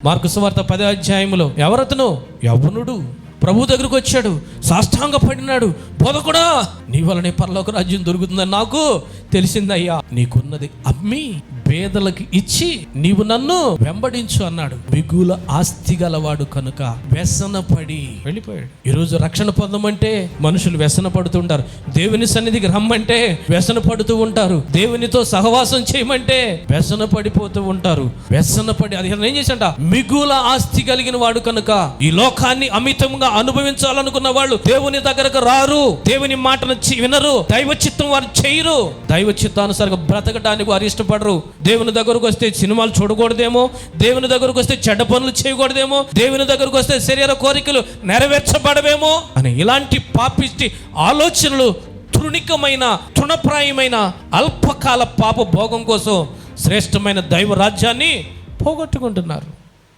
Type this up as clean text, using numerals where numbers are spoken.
Mark సువార్త 10వ అధ్యాయంలో ఎవరతను? యవ్వనుడు ప్రభు దగ్గరకు వచ్చాడు, సాష్టాంగ పడినాడు. బోధకుడా, నీ వలనే పరలోక రాజ్యం దొరుకుతుందని నాకు తెలిసిందయ్యా. నీకున్నది అమ్మి పేదలకు ఇచ్చి నీవు నన్ను వెంబడించు అన్నాడు. మిగుల ఆస్తి గలవాడు కనుక వ్యసనపడి వెళ్ళిపోయాడు. ఈరోజు రక్షణ పొందమంటే మనుషులు వ్యసన పడుతుంటారు. దేవుని సన్నిధికి రమ్మంటే వ్యసన పడుతూ ఉంటారు. దేవునితో సహవాసం చేయమంటే వ్యసన పడిపోతూ ఉంటారు. వ్యసన పడి అది ఏం చేశాడ? మిగుల ఆస్తి కలిగిన వాడు కనుక ఈ లోకాన్ని అమితంగా అనుభవించాలనుకున్న వాళ్ళు దేవుని దగ్గరకు రారు. దేవుని మాటను వినరు. దైవ చిత్తం వారు చేయరు. దైవ చిత్తానుసారంగా బ్రతకడానికి వారు ఇష్టపడరు. దేవుని దగ్గరకు వస్తే సినిమాలు చూడకూడదేమో, దేవుని దగ్గరకు వస్తే చెడ్డ పనులు చేయకూడదేమో, దేవుని దగ్గరకు వస్తే శరీర కోరికలు నెరవేర్చబడవేమో అని ఇలాంటి పాపిష్టి ఆలోచనలు తృణికమైన తృణప్రాయమైన అల్పకాల పాప భోగం కోసం శ్రేష్టమైన దైవ రాజ్యాన్ని పోగొట్టుకుంటున్నారు.